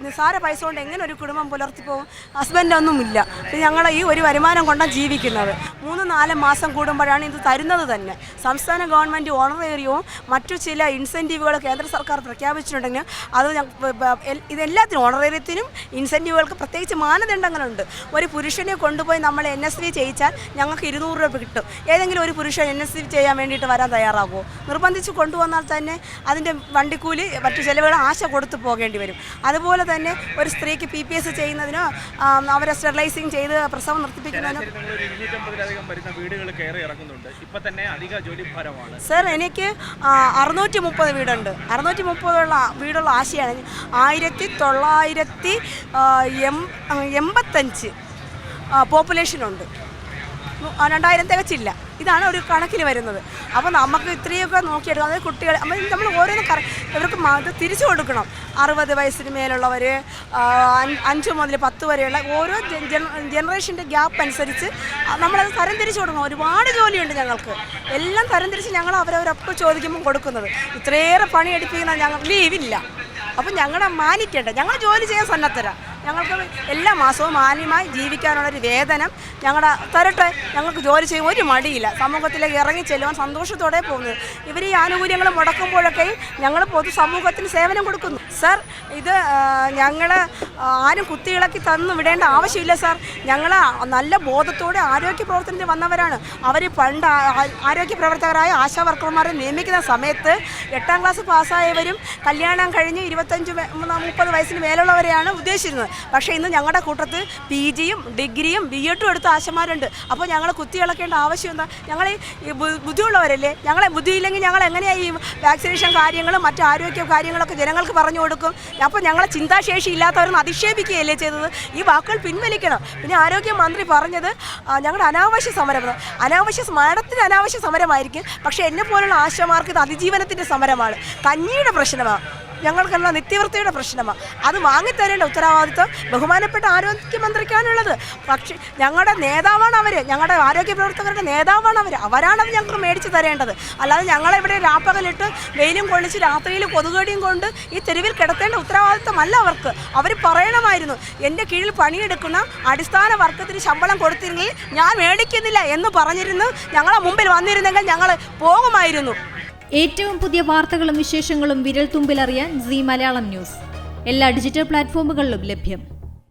നിസ്സാര പൈസ കൊണ്ട് എങ്ങനെ ഒരു കുടുംബം പുലർത്തിപ്പോകും? ഹസ്ബൻഡൊന്നുമില്ല. ഞങ്ങൾ ഈ ഒരു വരുമാനം കൊണ്ടാണ് ജീവിക്കുന്നത്. 3-4 മാസം കൂടുമ്പോഴാണ് ഇത് തരുന്നത് തന്നെ. സംസ്ഥാന ഗവൺമെൻറ് ഓണറേറിയവും മറ്റു ചില ഇൻസെൻറ്റീവുകൾ കേന്ദ്ര സർക്കാർ പ്രഖ്യാപിച്ചിട്ടുണ്ടെങ്കിൽ അത് ഇതെല്ലാത്തിനും ഓണറേറിയത്തിനും ഇൻസെൻറ്റീവുകൾക്ക് പ്രത്യേകിച്ച് മാനദണ്ഡങ്ങളുണ്ട്. ഒരു പുരുഷനെ കൊണ്ടുപോയി നമ്മൾ NSV ചെയ്യിച്ചാൽ ഞങ്ങൾക്ക് 200 രൂപ കിട്ടും. ഏതെങ്കിലും ഒരു പുരുഷൻ NSV ചെയ്യാൻ വേണ്ടിയിട്ട് വരാൻ തയ്യാറാകുമോ? നിർബന്ധിച്ച് കൊണ്ടുവന്നാൽ തന്നെ അതിൻ്റെ വണ്ടിക്കൂലി മറ്റു ചിലവുകൾ ആശ കൊടുത്തു പോകേണ്ടി വരും. അതുപോലെ തന്നെ ഒരു സ്ത്രീക്ക് PPS ചെയ്യുന്നതിനോ അവരെ സ്റ്റെറിലൈസിങ് ചെയ്ത് പ്രസവം നിർത്തിപ്പിക്കുന്നതിനോ സർ എനിക്ക് 630 വീടുണ്ട്. 630 വീടുള്ള ആശയാണ് 1985 പോപ്പുലേഷനുണ്ട്. 2000 തികച്ചില്ല. ഇതാണ് ഒരു കണക്കിന് വരുന്നത്. അപ്പോൾ നമുക്ക് ഇത്രയൊക്കെ നോക്കിയെടുക്കാം. അതായത് കുട്ടികൾ നമ്മൾ ഓരോന്ന് ഇവർക്ക് ഇത് തിരിച്ചു കൊടുക്കണം. 60 വയസ്സിന് മേലുള്ളവർ, 5 മുതൽ 10 വരെയുള്ള ഓരോ ജനറേഷൻ്റെ ഗ്യാപ്പ് അനുസരിച്ച് നമ്മളത് തരംതിരിച്ച് കൊടുക്കണം. ഒരുപാട് ജോലിയുണ്ട് ഞങ്ങൾക്ക്. എല്ലാം തരംതിരിച്ച് ഞങ്ങൾ അവരവരൊപ്പം ചോദിക്കുമ്പോൾ കൊടുക്കുന്നത്. ഇത്രയേറെ പണിയെടുപ്പിക്കുന്ന ഞങ്ങൾക്ക് ലീവില്ല. അപ്പം ഞങ്ങളെ മാനിക്കേണ്ട, ഞങ്ങൾ ജോലി ചെയ്യാൻ സന്നദ്ധരാണ്. ഞങ്ങൾക്ക് എല്ലാ മാസവും മാന്യമായി ജീവിക്കാനുള്ളൊരു വേതനം ഞങ്ങളുടെ തരട്ടെ. ഞങ്ങൾക്ക് ജോലി ചെയ്യുമ്പോൾ ഒരു മടിയില്ല. സമൂഹത്തിലേക്ക് ഇറങ്ങി ചെല്ലുവാൻ സന്തോഷത്തോടെ പോകുന്നത്. ഇവർ ഈ ആനുകൂല്യങ്ങൾ മുടക്കുമ്പോഴൊക്കെ ഞങ്ങൾ പൊതുസമൂഹത്തിന് സേവനം കൊടുക്കുന്നു. സർ, ഇത് ഞങ്ങൾ ആരും കുത്തിയിളക്കി തന്നു വിടേണ്ട ആവശ്യമില്ല സർ. ഞങ്ങൾ നല്ല ബോധത്തോടെ ആരോഗ്യ പ്രവർത്തനത്തിന് വന്നവരാണ്. അവർ പണ്ട് ആരോഗ്യ പ്രവർത്തകരായ ആശാ വർക്കർമാരെ നിയമിക്കുന്ന സമയത്ത് 8ാം ക്ലാസ് പാസ്സായവരും കല്യാണം കഴിഞ്ഞ് 25-30 വയസ്സിന് മേലുള്ളവരെയാണ് ഉദ്ദേശിച്ചിരുന്നത്. പക്ഷേ ഇന്ന് ഞങ്ങളുടെ കൂട്ടത്തിൽ PGയും ഡിഗ്രിയും BEdും എടുത്ത ആശമാരുണ്ട്. അപ്പോൾ ഞങ്ങൾ കുത്തിയിളക്കേണ്ട ആവശ്യം എന്താ? ഞങ്ങൾ ഈ ബുദ്ധിയുള്ളവരല്ലേ. ഞങ്ങളെ ബുദ്ധിയില്ലെങ്കിൽ ഞങ്ങൾ എങ്ങനെയാണ് ഈ വാക്സിനേഷൻ കാര്യങ്ങളും മറ്റു ആരോഗ്യ കാര്യങ്ങളൊക്കെ ജനങ്ങൾക്ക് പറഞ്ഞു കൊടുക്കും? അപ്പോൾ ഞങ്ങളെ ചിന്താശേഷി ഇല്ലാത്തവരെന്ന് അധിക്ഷേപിക്കുകയല്ലേ ചെയ്തത്? ഈ വാക്കുകൾ പിൻവലിക്കണം. പിന്നെ ആരോഗ്യമന്ത്രി പറഞ്ഞത് ഞങ്ങളുടെ അനാവശ്യ സമരം. മാഡത്തിന് അനാവശ്യ സമരമായിരിക്കും, പക്ഷേ എന്നെ പോലുള്ള ആശമാർക്ക് ഇത് അതിജീവനത്തിൻ്റെ സമരമാണ്. കഞ്ഞിയുടെ പ്രശ്നമാണ്, ഞങ്ങൾക്കുള്ള നിത്യവൃത്തിയുടെ പ്രശ്നമാണ്. അത് വാങ്ങിത്തരേണ്ട ഉത്തരവാദിത്വം ബഹുമാനപ്പെട്ട ആരോഗ്യമന്ത്രിക്കാണുള്ളത്. പക്ഷേ ഞങ്ങളുടെ നേതാവാണ് അവർ, ഞങ്ങളുടെ ആരോഗ്യ പ്രവർത്തകരുടെ നേതാവാണ് അവർ. അവരാണത് ഞങ്ങൾക്ക് മേടിച്ച് തരേണ്ടത്. അല്ലാതെ ഞങ്ങളിവിടെ രാപ്പകലിട്ട് വെയിലും കൊള്ളിച്ച് രാത്രിയിൽ കൊതുകടിയും കൊണ്ട് ഈ തെരുവിൽ കിടത്തേണ്ട ഉത്തരവാദിത്വമല്ല അവർക്ക്. അവർ പറയണമായിരുന്നു, എൻ്റെ കീഴിൽ പണിയെടുക്കുന്ന അടിസ്ഥാന വർഗത്തിന് ശമ്പളം കൊടുത്തിരുന്നെങ്കിൽ ഞാൻ മേടിക്കുന്നില്ല എന്ന് പറഞ്ഞിരുന്നു ഞങ്ങളെ മുമ്പിൽ വന്നിരുന്നെങ്കിൽ ഞങ്ങൾ പോകുമായിരുന്നു. ഏറ്റവും പുതിയ വാർത്തകളും വിശേഷങ്ങളും വിരൽ തുമ്പിലറിയാൻ Zee മലയാളം ന്യൂസ് എല്ലാ ഡിജിറ്റൽ പ്ലാറ്റ്ഫോമുകളിലും ലഭ്യം.